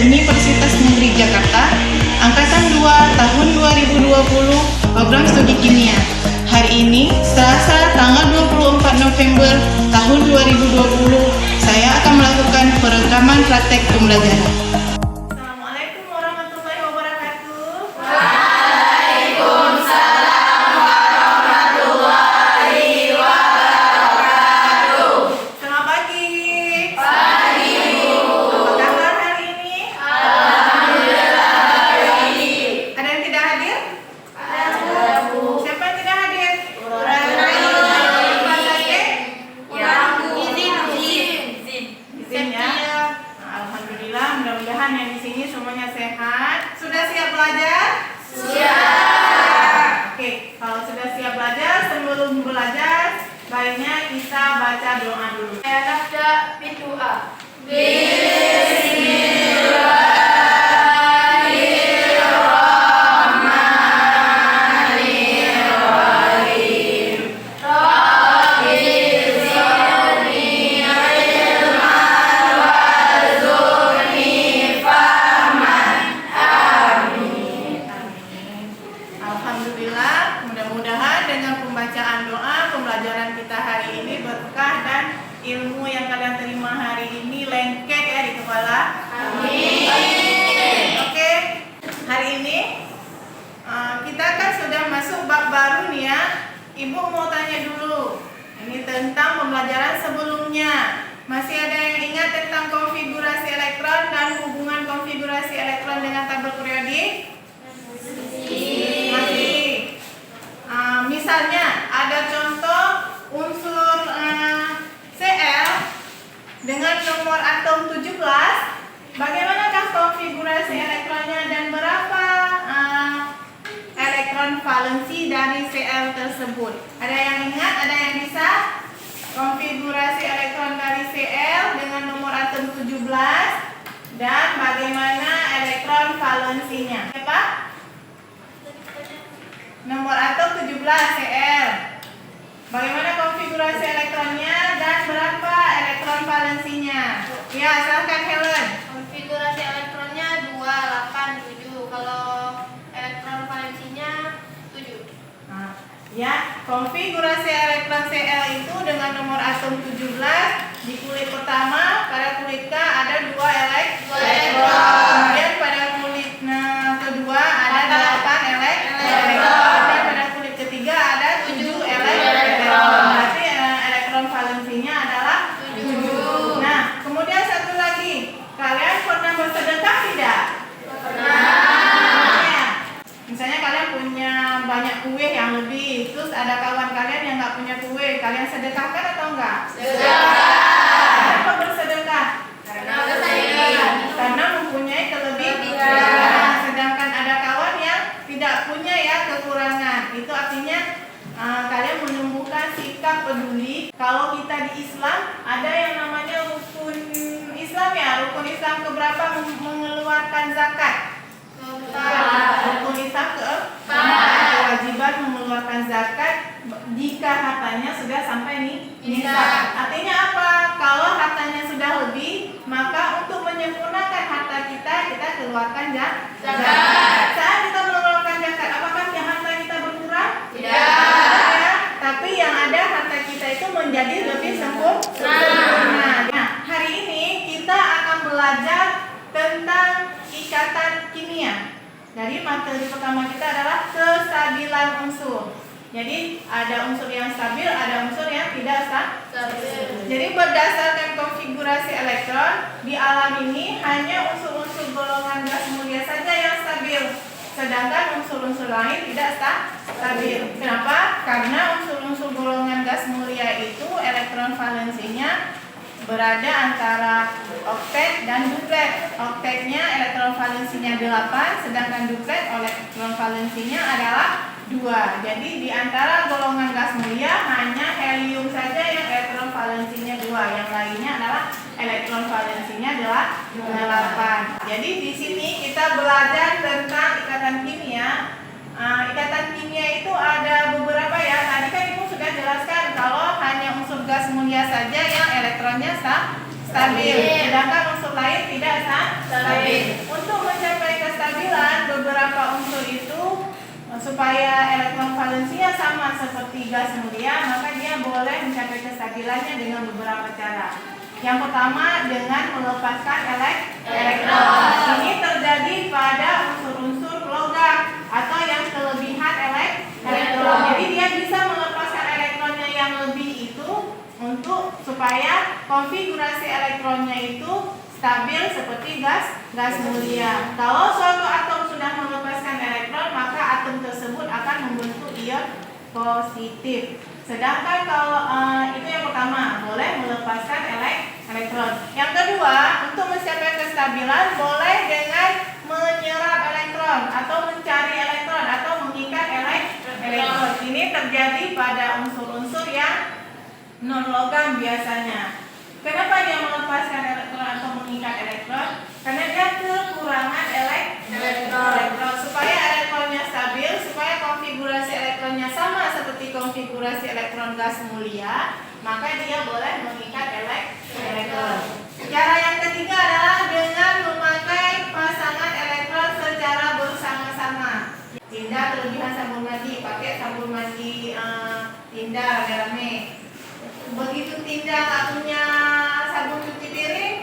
Universitas Negeri Jakarta, Angkatan 2 tahun 2020, program studi kimia. Hari ini, Selasa tanggal 24 November tahun 2020, saya akan melakukan perekaman praktek pembelajaran. Assalamualaikum warahmatullahi wabarakatuh. Waalaikumsalam warahmatullahi wabarakatuh. Selamat pagi. Pagi, Bu. Apa kabar hari ini? Alhamdulillah baik. Ada yang tidak hadir? Ada, Bu. Siapa yang tidak hadir? Kurang Kurang sakit? yang Izin ya. Alhamdulillah, mudah-mudahan yang di sini semuanya sehat. Sudah siap belajar? siap. Oke, kalau sudah siap belajar, sebelum belajar, baiknya kita baca doa dulu. Nafda berdoa. Bismillahirrahmanirrahim. Rabbil zidni ilman warzuqni fahman. Amin. Amin. Alhamdulillah, mudah-mudahan dengan pembacaan doa, pembelajaran kita hari ini berkah dan ilmu yang kalian terima hari ini lengket ya di kepala. Amin. Oke, hari ini kita kan sudah masuk bab baru nih ya. Ibu mau tanya dulu, ini tentang pembelajaran sebelumnya. Masih ada yang ingat tentang konfigurasi elektron dan hubungan konfigurasi elektron dengan tabel periodik? Masih. Misalnya ada contoh unsur Cl dengan nomor atom 17. Bagaimanakah konfigurasi elektronnya dan berapa elektron valensi dari Cl tersebut? Ada yang ingat? Ada yang bisa? Konfigurasi elektron dari Cl dengan nomor atom 17 dan bagaimana elektron valensinya? Siapa? Nomor atom 17 Cl. Bagaimana konfigurasi elektronnya dan berapa elektron valensinya? Ya, silakan Helen. Konfigurasi elektronnya 287. Kalau elektron valensinya 7. Nah, ya, konfigurasi elektron Cl itu dengan nomor atom 17 di kulit pertama, pada kulit K ada 2 elektron. Kemudian pada kulit kedua ada 8 elektron. Dan pada kulit ketiga ada 7 elektron. Berarti elektron valensinya adalah 7. Nah, kemudian satu lagi. Kalian pernah bersedekah tidak? Ya. Misalnya kalian punya banyak kue yang lebih, terus ada kawan kalian yang nggak punya kue, kalian sedekahkan atau enggak? Kenapa bersedekah? Karena mempunyai kelebihan. Sedangkan ada kawan yang tidak punya ya kekurangan. Itu artinya kalian menumbuhkan sikap peduli. Kalau kita di Islam ada yang namanya rukun Islam ya. Rukun Islam keberapa mengeluarkan zakat? Rukun Islam kewajiban mengeluarkan zakat jika hartanya sudah sampai nisab. Artinya apa? Kalau hartanya sudah lebih, maka untuk menyempurnakan harta kita keluarkan zakat. Saat kita mengeluarkan zakat, apakah yang harta kita berkurang? Tidak. Ya, tapi yang ada harta kita itu menjadi lebih sempurna. Nah, hari ini kita akan belajar tentang ikatan kimia. Jadi materi pertama kita adalah kestabilan unsur. Jadi ada unsur yang stabil, ada unsur yang tidak stabil. Jadi berdasarkan konfigurasi elektron di alam ini hanya unsur-unsur golongan gas mulia saja yang stabil, sedangkan unsur-unsur lain tidak stabil. Kenapa? Karena unsur-unsur golongan gas mulia itu elektron valensinya berada antara oktet dan duplet. Oktetnya elektron valensinya 8, sedangkan duplet elektron valensinya adalah 2. Jadi di antara golongan gas mulia hanya helium saja yang elektron valensinya 2, yang lainnya adalah elektron valensinya 8. Jadi di sini kita belajar tentang ikatan kimia. Ikatan kimia itu ada beberapa ya. Tadi kan Ibu sudah jelaskan kalau hanya unsur gas mulia saja yang elektronnya stabil. stabil, sedangkan unsur lain tidak stabil. Untuk mencapai kestabilan beberapa unsur itu supaya elektron valensinya sama seperti gas mulia, maka dia boleh mencapai kestabilannya dengan beberapa cara. Yang pertama dengan melepaskan elektron. Ini terjadi pada unsur-unsur logam atau yang kelebihan elektron. Jadi dia bisa melepaskan elektronnya yang lebih itu untuk supaya konfigurasi elektronnya itu stabil seperti gas mulia. Kalau suatu atom sudah melepaskan elektron, maka atom tersebut akan membentuk ion positif. Sedangkan kalau itu yang pertama, boleh melepaskan elektron. Yang kedua, untuk mencapai kestabilan boleh dengan menyerap elektron atau mencari elektron atau mengikat elektron. Ini terjadi pada unsur-unsur yang non logam biasanya. Kenapa dia melepaskan elektron atau mengikat elektron? Karena dia kekurangan elektron. Supaya elektronnya stabil, supaya konfigurasi elektronnya sama seperti konfigurasi elektron gas mulia, maka dia boleh mengikat elektron. Cara yang ketiga adalah dengan memakai pasangan elektron secara bersama-sama. Tinda kelebihan sabun mandi, pakai sabun mandi Tinda Derame. Begitu Tinda nggak punya sabun cuci piring,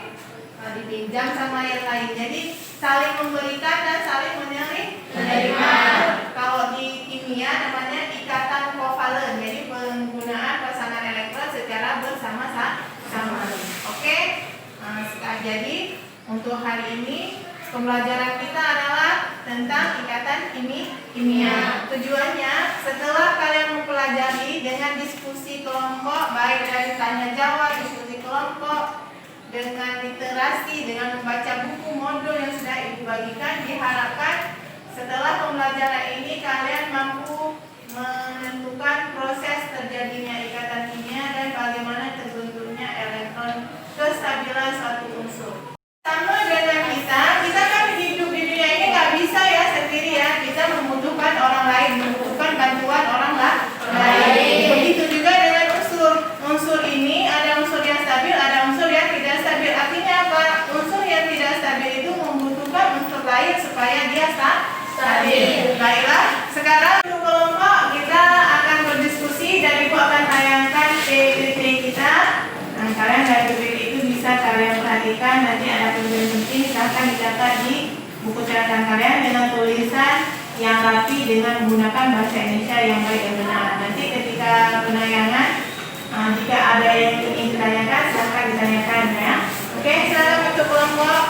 dipinjam sama yang lain. Jadi saling memberikan dan saling menerima. Kalau di kimia namanya ikatan kovalen. Jadi penggunaan pasangan elektron secara bersama-sama. Oke. Jadi untuk hari ini pembelajaran kita adalah tentang ikatan kimia. Tujuannya setelah kalian mempelajari dengan diskusi kelompok, baik dari tanya jawab, diskusi kelompok, dengan literasi, dengan membaca buku modul yang sudah ibu bagikan, diharapkan setelah pembelajaran ini kalian mampu menentukan proses terjadinya ikatan kimia dan bagaimana terbentuknya elektron, kestabilan suatu unsur. Sama dengan kita kan hidup di dunia ini nggak bisa ya sendiri ya, kita membutuhkan orang lain, membutuhkan bantuan orang lain. Begitu juga dengan unsur ini, ada unsur yang stabil, ada unsur yang tidak stabil. Artinya apa? Unsur yang tidak stabil itu membutuhkan unsur lain supaya dia stabil. Baiklah, sekarang untuk kelompok kita akan berdiskusi dan ibu akan tayangkan PPT kita. Nah, kalian dari PPT itu bisa kalian perhatikan, nanti ada penting silahkan dicatat di buku catatan kalian dengan tulisan yang rapi dengan menggunakan bahasa Indonesia yang baik dan benar. Nanti ketika penayangan, jika ada yang ingin ditanyakan, silahkan ditanyakan ya. Oke, silakan untuk kelompok.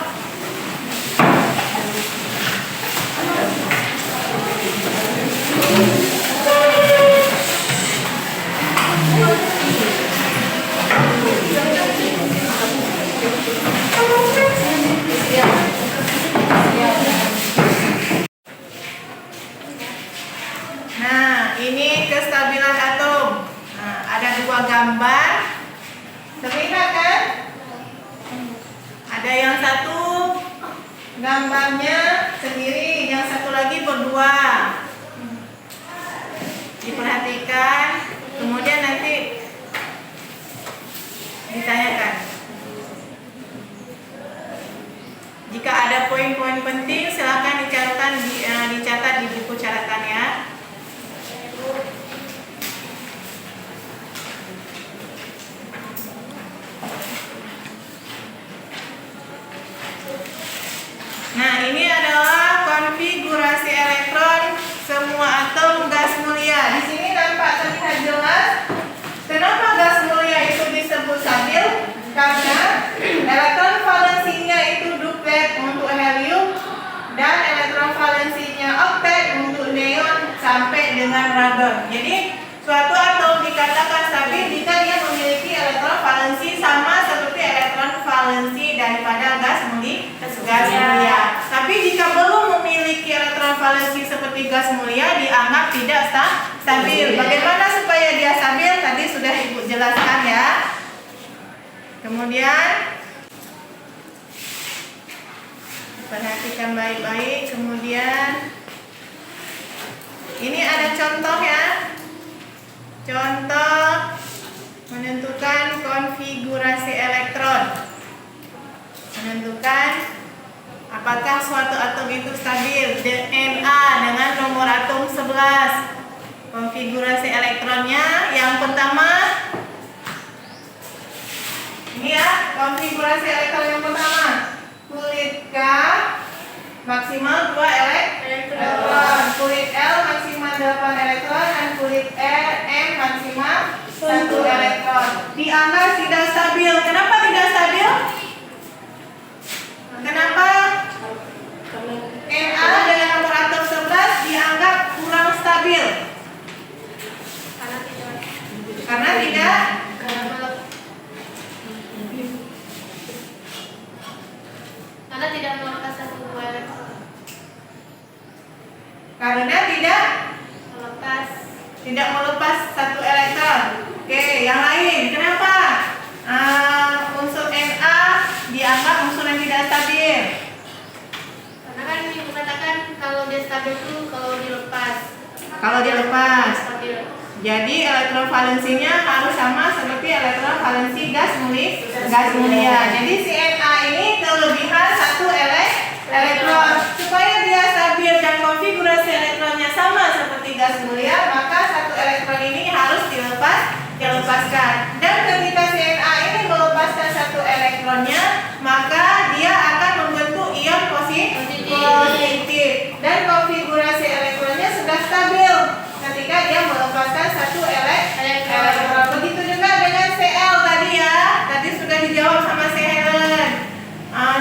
Nah, ini kestabilan atom. Nah, ada dua gambar. Terlihat kan? Ada yang satu gambarnya sendiri, yang satu lagi berdua. Diperhatikan, kemudian nanti ditanyakan. Jika ada poin-poin penting, silakan dicatat di buku catatan ya. Nah, ini adalah konfigurasi elektron semua atom gas mulia. Di sini nampak terlihat jelas. Kenapa gas mulia itu disebut stabil? Karena elektron valensinya itu duplet untuk helium dan elektron valensinya oktet untuk neon sampai dengan radon. Jadi suatu atom dikatakan stabil jika dia memiliki elektron valensi sama seperti elektron valensi daripada gas mulia. Tapi jika belum memiliki elektron valensi seperti gas mulia, dianggap tidak stabil. Bagaimana supaya dia stabil? Tadi sudah ibu jelaskan ya. Kemudian perhatikan baik-baik. Kemudian ini ada contoh ya. Contoh menentukan konfigurasi elektron. menentukan apakah suatu atom itu stabil. Na dengan nomor atom 11. Konfigurasi elektronnya yang pertama ini ya, konfigurasi elektron yang pertama. Kulit K maksimal 2 elektron, kulit L maksimal 8 elektron, dan kulit M maksimal 1 elektron. Dianggap tidak stabil. Kenapa tidak stabil? Kenapa Na dengan nomor atom 11 dianggap kurang stabil? Karena tidak melepas satu elektron. Karena tidak Melepas melepas 1 elektron. Oke, yang lain. Kenapa unsur Na dianggap unsur yang tidak stabil? karena kan ibu katakan kalau dia stabil itu kalau dilepas. Kalau dilepas. Stabil. Jadi elektron valensinya harus sama seperti elektron valensi gas mulia. Jadi si Na ini kelebihan 1 elektron. Supaya dia stabil dan konfigurasi elektronnya sama seperti gas mulia, maka 1 elektron ini harus dilepaskan. Dan ketika si Na ini melepaskan 1 elektronnya, maka dia akan membentuk ion positif. Dan konfigurasi elektronnya sudah stabil ketika dia melepaskan 1 elektron. Begitu juga dengan Cl tadi ya. Tadi sudah dijawab sama si Helen.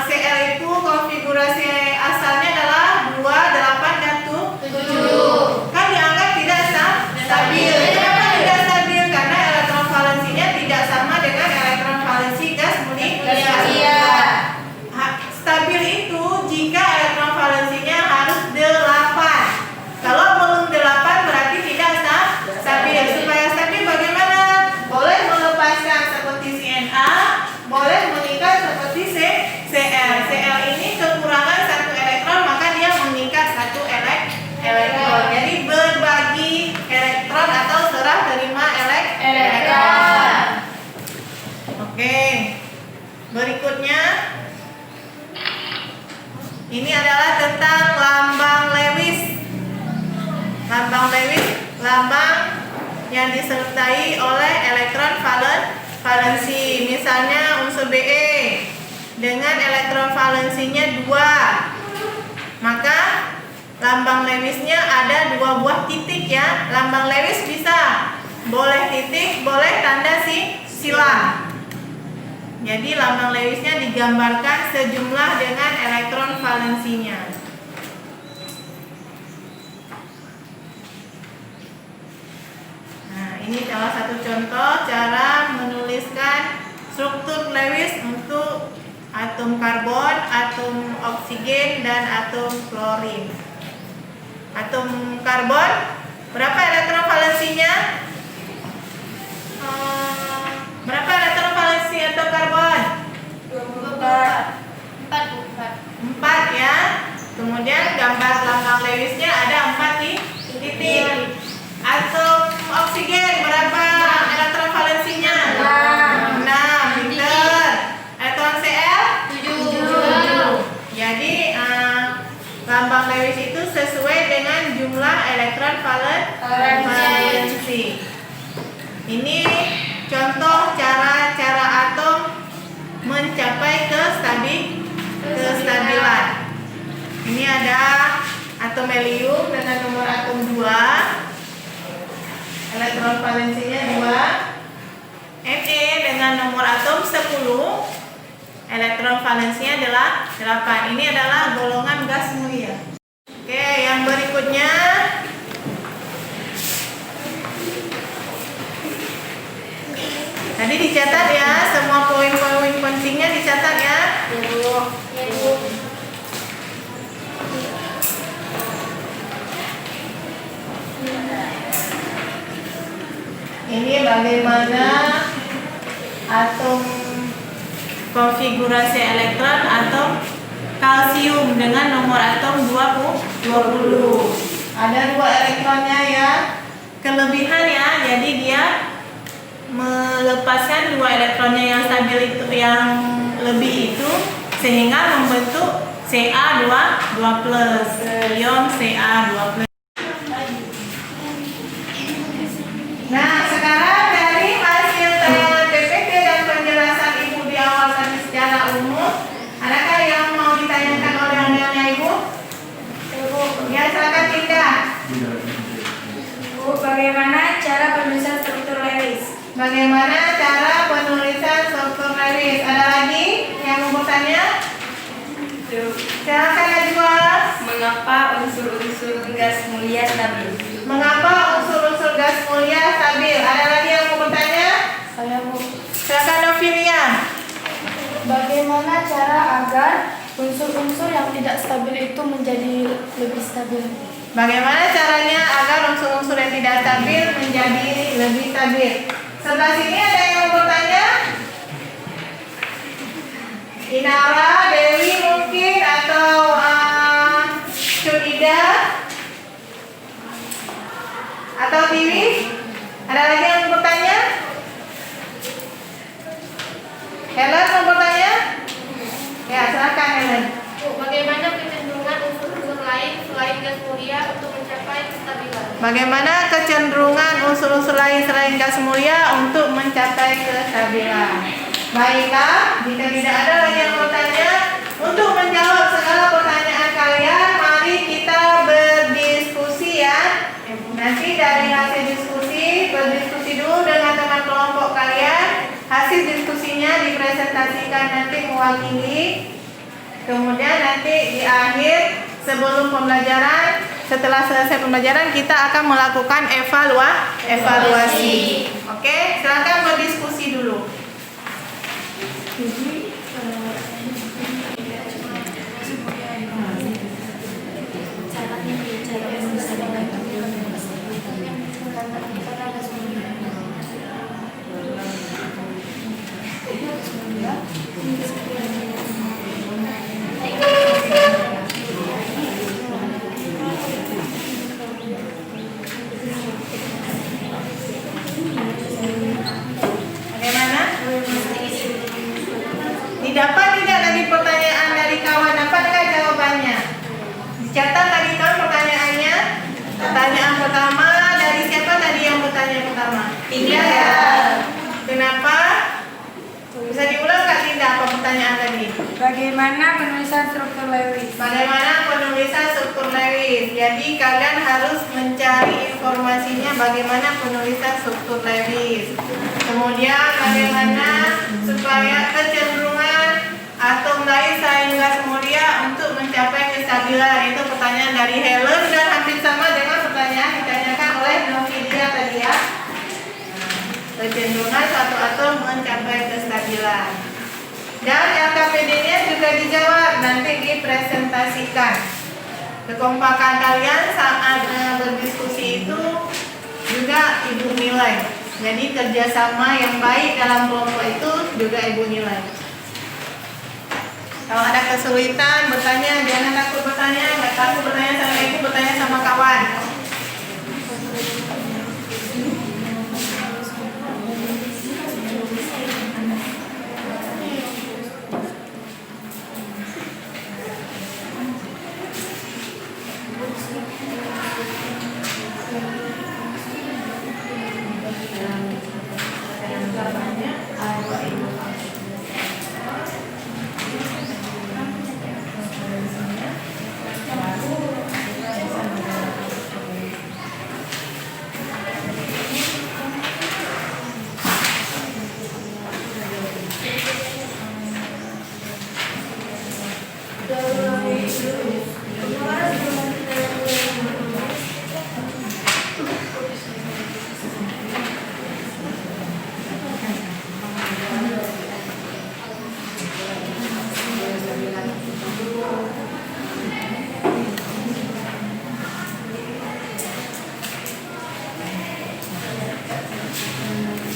Cl itu konfigurasi asalnya adalah 2, 8, dan 7. Kan dianggap tidak stabil. Kenapa tidak stabil? Karena elektron valensinya tidak sama dengan elektron valensi gas mulia. Stabil itu jika elektron valensinya harus 8. Kalau belum 8 berarti tidak stabil. Supaya stabil bagaimana? Boleh melepaskan seperti si Na, boleh mengikat seperti Cl. Cl ini kekurangan 1 elektron, maka dia mengikat 1 elektron. Jadi berbagi elektron atau serah terima elektron. Oke. Berikutnya ini adalah tentang lambang Lewis. Lambang Lewis, lambang yang disertai oleh elektron valensi. Misalnya unsur Be dengan elektron valensinya 2, maka lambang Lewisnya ada 2 buah titik ya. Lambang Lewis bisa boleh titik, boleh tanda silang. Jadi lambang Lewisnya digambarkan sejumlah dengan elektron valensinya. Nah, ini salah satu contoh cara menuliskan struktur Lewis untuk atom karbon, atom oksigen, dan atom klorin. Atom karbon, berapa elektron valensinya? Berapa elektron valensi atom karbon? 4 ya. Kemudian gambar lambang Lewisnya ada 4 titik. Atom oksigen berapa elektron valensinya? 6. Pinter. Elektron Cl? 7. Jadi lambang Lewis itu sesuai dengan jumlah elektron valensi. Ini contoh cara atom mencapai kestabilan. Ini ada atom helium dengan nomor atom 2. Elektron valensinya 2. Me dengan nomor atom 10. Elektron valensinya adalah 8. Ini adalah golongan gas mulia. Oke, yang berikutnya tadi dicatat ya, semua poin-poin pentingnya dicatat ya. Ini bagaimana atom konfigurasi elektron atom kalsium dengan nomor atom 20. Ada 2 elektronnya ya. Kelebihan ya, jadi dia melepaskan 2 elektronnya yang stabil itu, yang lebih itu sehingga membentuk Ca2+, ion Ca2+. Nah, sekarang dari hasil tayangan PPT dan penjelasan Ibu di awal tadi secara umum, adakah yang mau ditanyakan oleh anak-anak Ibu? Ya, silakan Tinda. Bu, bagaimana cara penulisan struktur Lewis? Bagaimana cara penulisan struktur Lewis? Ada lagi yang mau bertanya? Silakan Najwa. Mengapa unsur-unsur gas mulia stabil? Mengapa unsur-unsur gas mulia stabil? Ada lagi yang mau bertanya? Saya Bu. Silakan Novilia. Bagaimana cara agar unsur-unsur yang tidak stabil itu menjadi lebih stabil? Bagaimana caranya agar unsur-unsur yang tidak stabil menjadi lebih stabil? Sebelah sini ada yang mau bertanya? Inara, Dewi mungkin, atau Curida, atau Tiwi? Ada lagi yang mau bertanya? Helen mau bertanya? Ya, silakan Helen. Bu, bagaimana kecenderungan unsur-unsur lain selain gas mulia untuk mencapai kestabilan? Bagaimana kecenderungan unsur-unsur lain selain gas mulia untuk mencapai kestabilan? Baiklah, jika tidak ada lagi yang bertanya, untuk menjawab segala pertanyaan kalian, mari kita berdiskusi ya. Nanti dari hasil diskusi, berdiskusi dulu dengan teman kelompok kalian. Hasil diskusinya dipresentasikan nanti mewakili. Kemudian nanti di akhir sebelum pembelajaran, setelah selesai pembelajaran kita akan melakukan evaluasi. Oke, silakan berdiskusi dulu. Bagaimana? Didapat tidak tadi pertanyaan dari kawan? Dapatkah jawabannya? Dicatat tadi kawan pertanyaannya. Pertanyaan pertama dari siapa tadi yang bertanya pertama? Tinda ya. Kenapa? Bisa diulang Kak Tinda apa pertanyaan tadi? Bagaimana penulisan struktur Lewis? Bagaimana penulisan struktur Lewis? Jadi kalian harus mencari informasinya bagaimana penulisan struktur Lewis. Kemudian bagaimana supaya kecenderungan atom lain selain gas mulia untuk mencapai kestabilan. Itu pertanyaan dari Helen dan hampir sama dengan pertanyaan ditanyakan oleh Novidia tadi ya. Kecenderungan satu atom mencapai kestabilan. Dan LKPD-nya juga dijawab, nanti dipresentasikan. Kekompakan kalian saat berdiskusi itu juga Ibu nilai. Jadi kerjasama yang baik dalam kelompok itu juga Ibu nilai. Kalau ada kesulitan bertanya, jangan takut bertanya, nggak takut bertanya sama Ibu, bertanya sama kawan.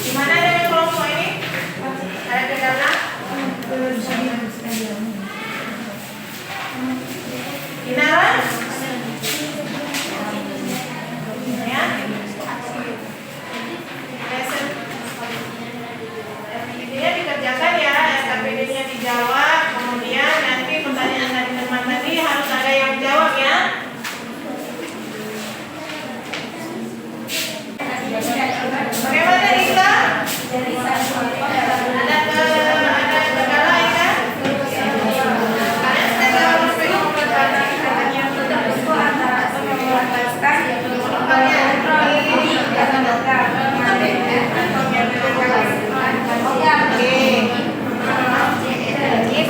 Gimana dengan kelompok ini? Ada kendala? Inara? Ya? SKPD-nya dikerjakan ya, SKPD-nya dijawab, kemudian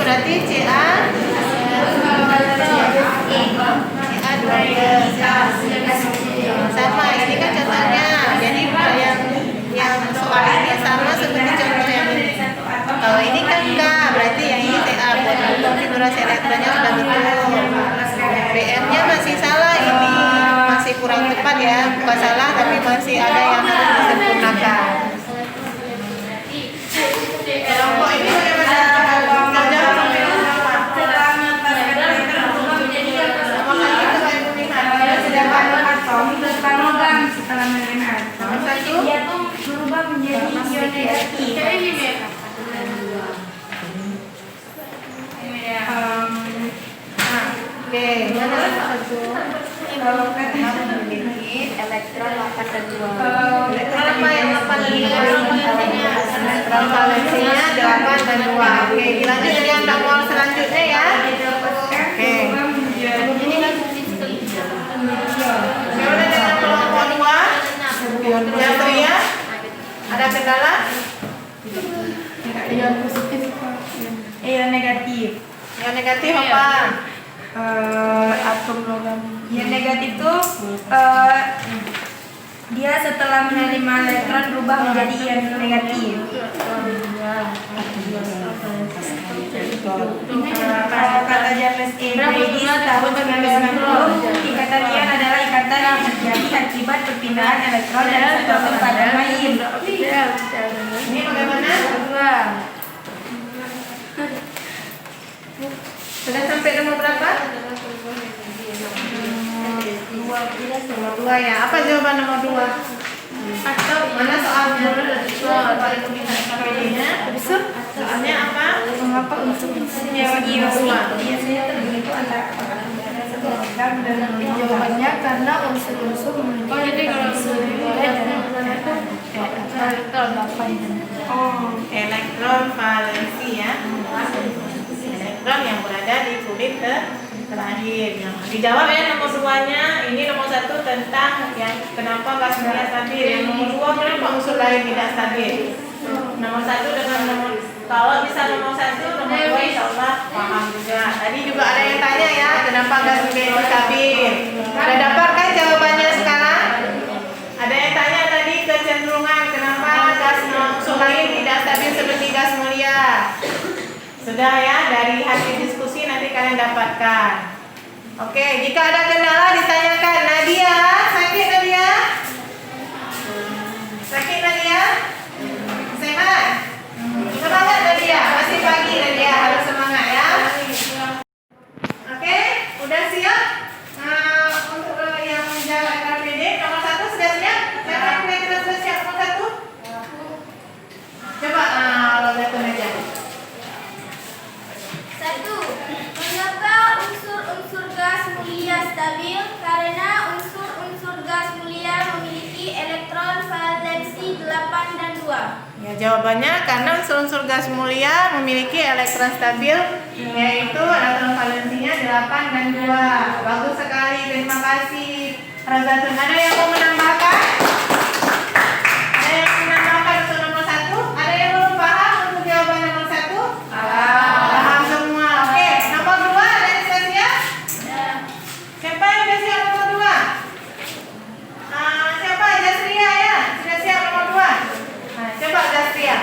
berarti CA 12. Sama, ini kan contohnya. Jadi yang soal ini sama seperti contoh yang ini. Kalau ini kan K, berarti yang ini TA. Buat konfigurasi elektronnya sudah betul. PR-nya masih salah ini, masih kurang tepat ya. Bukan salah, tapi masih ada yang harus disempurnakan. Kelompok ini bagaimana? Dia tuh berubah menjadi ion negatif. Oke, mana satu? Memiliki elektron 8 dan 2. Elektron apa yang 8 dan 2? Elektron valensinya 8 dan 2. Oke, dilanjut dengan nomor selanjutnya ya. Oke. Ini kan fungsi Bagaimana dengan kelompok 2? Jasria? Ada kendala? Ion positif. Ion negatif. Yang negatif apa? Atom logam. Ion negatif itu dia setelah menerima elektron berubah menjadi ion negatif. Kalau kata James A. Brady tahun 1990, ikatan ion adalah ikatan yang terjadi akibat perpindahan elektron dari satu atom ke atom lain. Ini bagaimana? Sudah sampai nomor berapa? Nomor 2 ya. Apa jawaban nomor 2? Atau mana soalnya? Soalnya apa? Mengapa unsur-unsur yang biasanya terbentuk antara satu logam dan jawabannya karena unsur-unsur memiliki potensi nilai dan elektron 8 dan Elektron valensi ya. Elektron yang berada di kulit terakhir. Yang dijawab ya nomor 2-nya. Ini nomor 1 tentang yang kenapa gas mulia stabil. Yang nomor 2 kenapa unsur lain tidak stabil. Nomor 1 dengan nomor, kalau bisa nomor 1, nomor 2 insya Allah paham juga. Tadi juga ada yang tanya ya, kenapa gas mulia itu stabil. Ada dapatkan jawabannya sekarang? Ada yang tanya tadi kecenderungan kenapa gas unsur lain tidak stabil seperti gas mulia. Sudah ya, dari hasil diskusi nanti kalian dapatkan. Oke, jika ada kendala ditanyakan. Nadia, sakit Nadia? Sakit Nadia? Sehat? Semangat Nadia, masih pagi Nadia, harus semangat ya. Oke, udah siap? Untuk yang menjawab RPD, nomor 1 sudah siap? Siapa yang kira-kira sudah siap nomor 1? Coba, logam aja. 1. Mengapa unsur-unsur gas mulia stabil? Karena unsur-unsur gas mulia memiliki elektron valensi 8 dan 2. Ya, jawabannya karena unsur-unsur gas mulia memiliki elektron stabil, yaitu elektron valensinya 8 dan 2. Bagus sekali, terima kasih. Razatun, ada yang mau menambahkan? Ada yang mau menambahkan untuk nomor 1? Ada yang belum paham untuk jawaban nomor 1? Paham semua. Oke, nomor 2 ada yang sudah siap? Siapa yang sudah siap nomor 2? Siapa? Jasria ya? Sudah siap nomor 2? Nah, coba Jasria.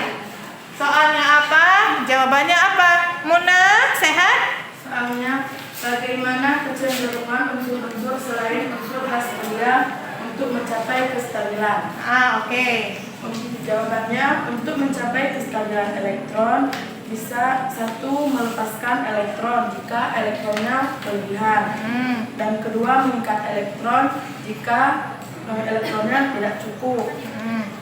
Soalnya apa? Jawabannya apa? Muna, sehat? Soalnya, bagaimana kecenderungan unsur-unsur selain unsur gas mulia untuk mencapai kestabilan? Oke. Jawabannya, untuk mencapai kestabilan elektron bisa 1. Melepaskan elektron jika elektronnya kelebihan, dan kedua mengikat elektron jika elektronnya tidak cukup.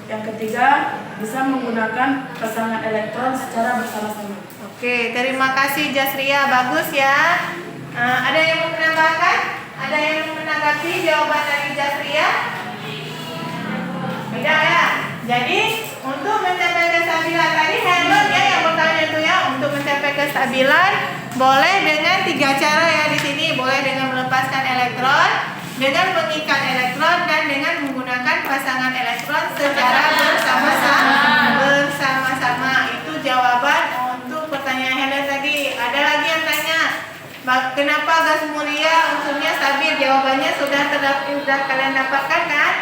Yang ketiga, bisa menggunakan pasangan elektron secara bersama-sama. Oke, terima kasih Jasria, bagus ya. Ada yang mau menambahkan? Ada yang mau menanggapi jawaban dari Jasria? Tidak ya. Jadi untuk mencapai kestabilan tadi Helen ya yang bertanya itu ya, untuk mencapai kestabilan boleh dengan 3 cara ya di sini. Boleh dengan melepaskan elektron, dengan mengikat elektron, dan dengan menggunakan pasangan elektron secara bersama-sama. Itu jawaban untuk pertanyaan Helen tadi. Ada Kenapa gas mulia unsurnya stabil? Jawabannya sudah kalian dapatkan kan?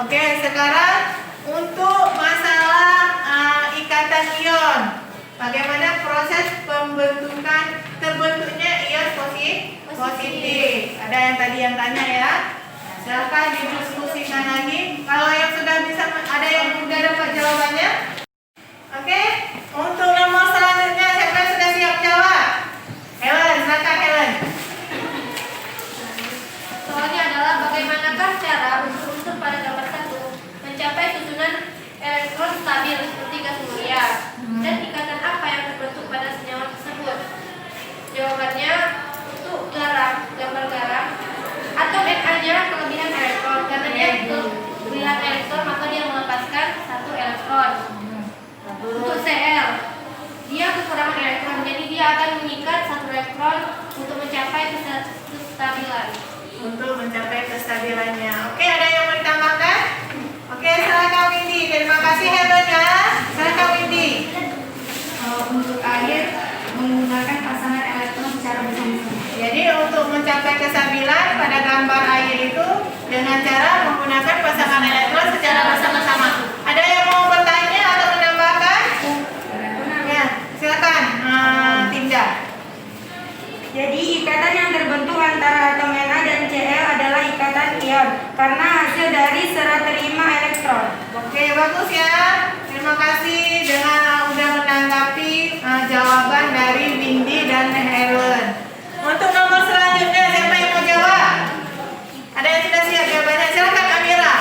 Oke, sekarang untuk masalah ikatan ion. Bagaimana proses terbentuknya ion positif? Ada yang tadi yang tanya ya? Silakan didiskusikan lagi. Kalau yang sudah bisa, ada yang sudah dapat jawabannya? Oke, untuk nomor selanjutnya siapa yang sudah siap jawab? Helen, silakan Helen. Soalnya adalah bagaimanakah cara unsur-unsur pada gambar 1 mencapai susunan elektron stabil seperti gas mulia, dan ikatan apa yang terbentuk pada senyawa tersebut? Jawabannya untuk gambar garam, atom Na-nya kelebihan elektron karena dia kelebihan elektron maka dia melepaskan 1 elektron. Untuk Cl, dia kekurangan elektron, jadi dia akan mengikat 1 elektron untuk mencapai kestabilan. Untuk mencapai kestabilannya. Oke, ada yang mau ditambahkan? Oke, silakan Windy. Terima kasih Helen ya. Silakan Windy. Untuk air menggunakan pasangan elektron secara bersama-sama. Jadi untuk mencapai kestabilan pada gambar air itu dengan cara menggunakan pasangan elektron secara bersama-sama. Ada yang mau bertanya atau menambahkan? Ya, silakan Tinda. Jadi ikatan yang terbentuk antara atom Na dan Cl adalah ikatan ion karena hasil dari serah terima elektron. Oke, bagus ya. Terima kasih dengan udah menanggapi jawaban dari Windy dan Helen. Untuk nomor selanjutnya siapa yang mau jawab? Ada yang sudah siap jawabannya? Silakan Amira.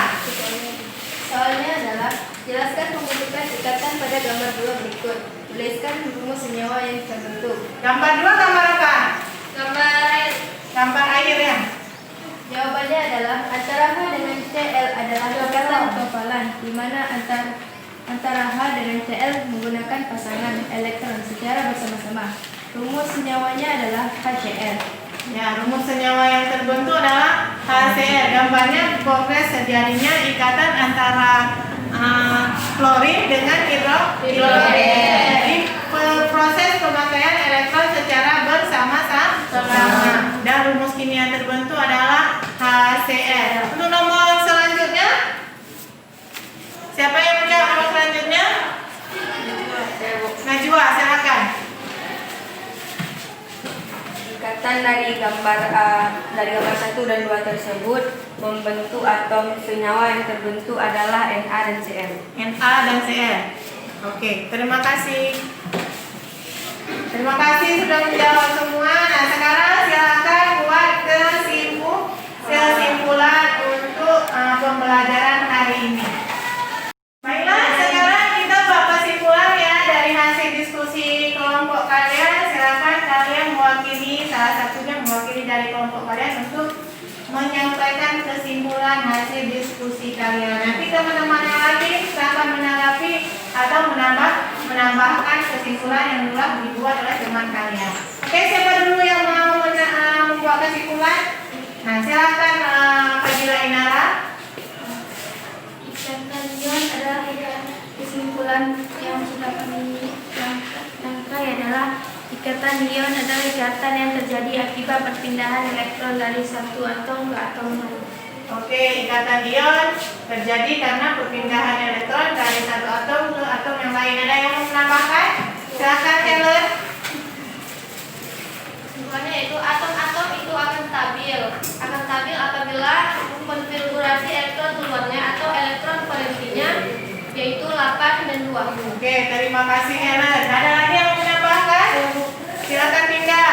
Soalnya adalah jelaskan pembentukan ikatan pada gambar 2 berikut. Tuliskan rumus senyawa yang terbentuk. Gambar 2 gambar apa? Gambar air. Gambar air ya. Jawabannya adalah antara H dengan Cl adalah ikatan tovalan, di mana antara H dengan Cl menggunakan pasangan elektron secara bersama-sama. Rumus senyawanya adalah HCl. Ya, rumus senyawa yang terbentuk adalah HCl. Gambarnya progres terjadinya ikatan antara klorin dengan hidrogen. Jadi proses pemakaian elektron secara bersama-sama. Dan rumus kimia terbentuk adalah HCl. Untuk nomor selanjutnya, siapa yang menjawab nomor selanjutnya? Najwa, silakan. Ikatan dari gambar 1 dan 2 tersebut membentuk atom senyawa yang terbentuk adalah Na dan Cl. Na dan Cl. Oke, terima kasih. Terima kasih sudah menjawab semua. Nah, sekarang silakan buat kesimpulan untuk pembelajaran hari ini. Baiklah, sekarang kita buat kesimpulan ya dari hasil diskusi kelompok kalian. Silakan kalian mewakili, salah satunya mewakili dari kelompok kalian untuk menyampaikan kesimpulan hasil diskusi kalian. Nanti teman-teman yang lain silakan menanggapi atau menambahkan kesimpulan yang telah dibuat oleh teman kalian. Oke, siapa dulu yang mau membuat kesimpulan? Nah, silakan Fadila Inara. Ikatan ion adalah kesimpulan yang sudah kami rangkai adalah ikatan ion adalah ikatan yang terjadi akibat perpindahan elektron dari satu atom ke atom lain. Oke, ikatan ion terjadi karena perpindahan elektron dari satu atom ke atom yang lain. Ada yang mau menambahkan? Silakan Helen. Kesimpulannya yaitu atom-atom itu akan stabil apabila konfigurasi elektron keluarnya atau elektron valensinya yaitu 8 dan 2. Oke, terima kasih Helen. Ada lagi yang mau menambahkan? Silakan Dinda.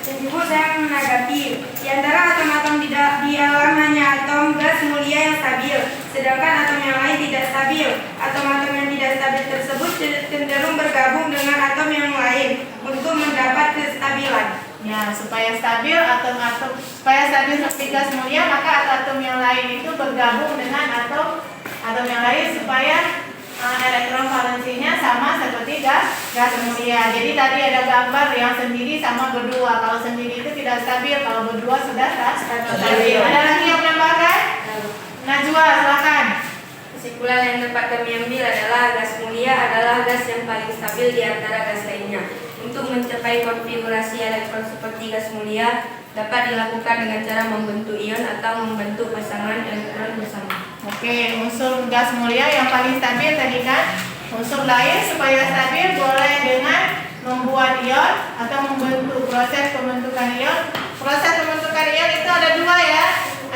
Ibu, saya menanggapi di antara atom-atom di alam hanya atom gas mulia yang stabil, sedangkan atom yang lain tidak stabil. Atom-atom yang tidak stabil tersebut cenderung bergabung dengan atom yang lain untuk mendapat kestabilan. Ya, supaya stabil seperti gas mulia, maka atom yang lain itu bergabung dengan atom yang lain supaya elektron valensinya sama seperti gas mulia. Jadi tadi ada gambar yang sendiri sama berdua. Kalau sendiri itu tidak stabil, kalau berdua sudah stabil. Ada lagi yang menambahkan? Najwa, silakan. Kesimpulan yang dapat kami ambil adalah gas mulia adalah gas yang paling stabil di antara gas lainnya. Untuk Untuk mencapai konfigurasi elektron seperti gas mulia dapat dilakukan dengan cara membentuk ion atau membentuk pasangan elektron bersama. Oke, unsur gas mulia yang paling stabil tadi kan. Unsur lain supaya stabil boleh dengan membuat ion atau membentuk. Proses pembentukan ion. Proses pembentukan ion itu ada dua ya.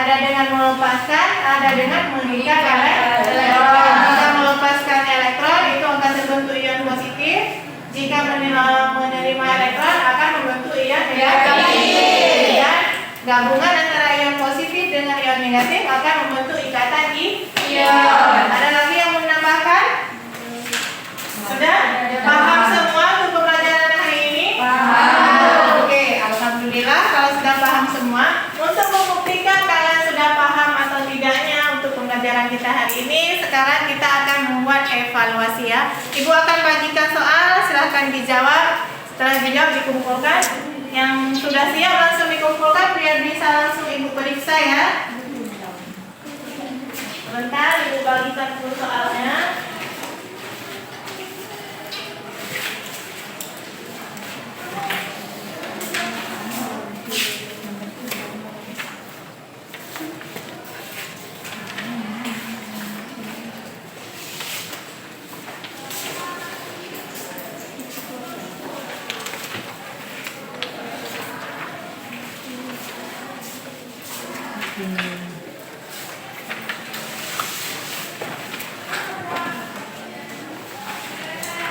Ada dengan melepaskan, ada dengan mengikat elektron. Jika melepaskan elektron itu akan terbentuk ion positif. Jika menerima elektron akan membentuk ion negatif. Dan gabungan antara ion positif dengan ion negatif akan membentuk ikatan ion. Ada lagi yang mau menambahkan? Sudah? Paham semua untuk pembelajaran hari ini? Paham. Oke, alhamdulillah kalau sudah paham semua. Untuk membuktikan kalian sudah paham atau tidaknya untuk pembelajaran kita hari ini, sekarang kita akan membuat evaluasi ya. Ibu akan bagikan soal, silahkan dijawab. Setelah dijawab dikumpulkan. Yang sudah siap langsung dikumpulkan biar bisa langsung ibu periksa ya. Sebentar ibu bagikan dulu soalnya.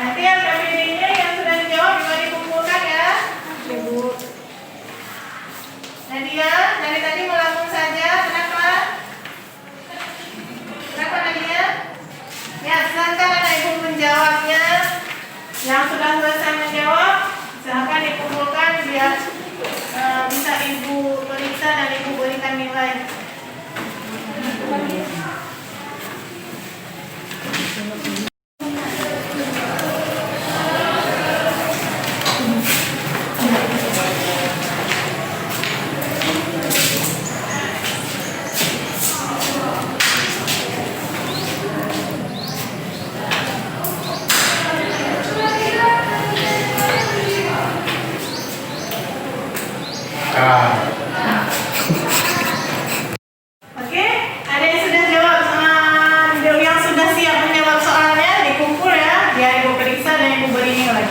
Nanti yang KBD-nya yang sudah dijawab juga dikumpulkan ya. Ibu Nadia, dari tadi melamun saja, kenapa? Kenapa Nadia? Ya, silakan anak ibu menjawabnya. Yang sudah selesai menjawab, silakan dikumpulkan biar bisa ibu periksa dan ibu berikan nilai. Oke, ada yang sudah jawab yang sudah siap menjawab soalnya dikumpul ya, biar ibu periksa dan ibu beri nilai.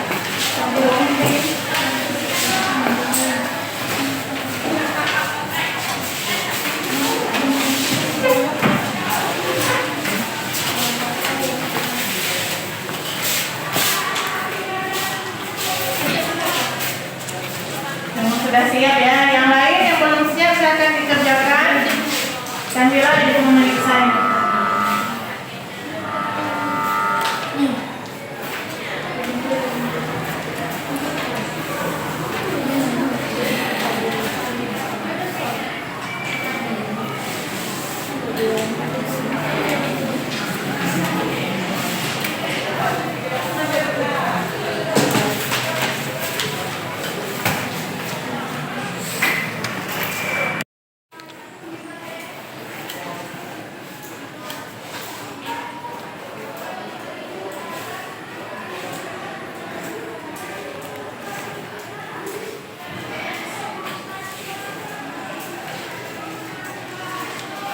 Yang sudah siap ya, yang lain yang belum siap silakan dikerjakan. Sambil ibu memeriksa.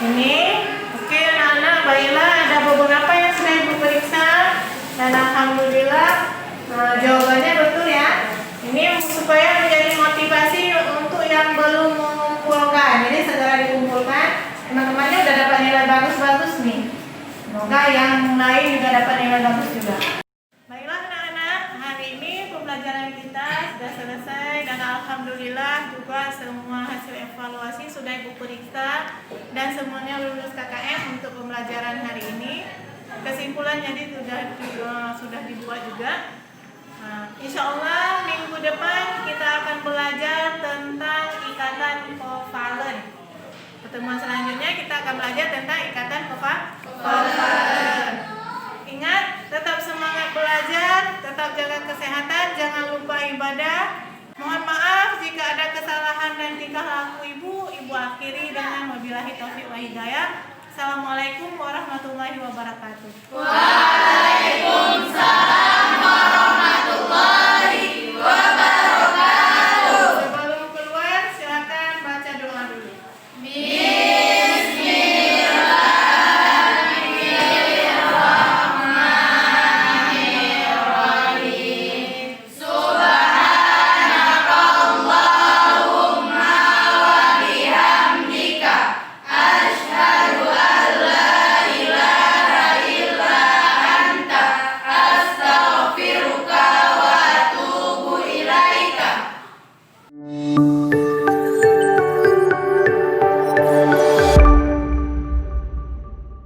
Ini, oke anak-anak, baiklah ada beberapa yang sudah ibu periksa dan alhamdulillah jawabannya betul ya. Ini supaya menjadi motivasi untuk yang belum mengumpulkan. Jadi segera dikumpulkan. Teman-temannya udah dapat nilai bagus-bagus nih. Semoga yang lain juga dapat nilai bagus juga. Baiklah anak-anak, hari ini pembelajaran kita sudah selesai dan alhamdulillah juga semua hasil evaluasi sudah ibu periksa dan semuanya lulus KKM untuk pembelajaran hari ini. Kesimpulan jadi sudah dibuat juga. Insya Allah minggu depan kita akan belajar tentang ikatan kovalen. Pertemuan selanjutnya kita akan belajar tentang ikatan kovalen. Ingat, tetap semangat belajar, tetap jaga kesehatan, jangan lupa ibadah. Mohon maaf jika ada kesalahan dan tingkah laku ibu akhiri dengan wabillahi taufiq wa hidayah. Assalamualaikum warahmatullahi wabarakatuh. Waalaikumsalam.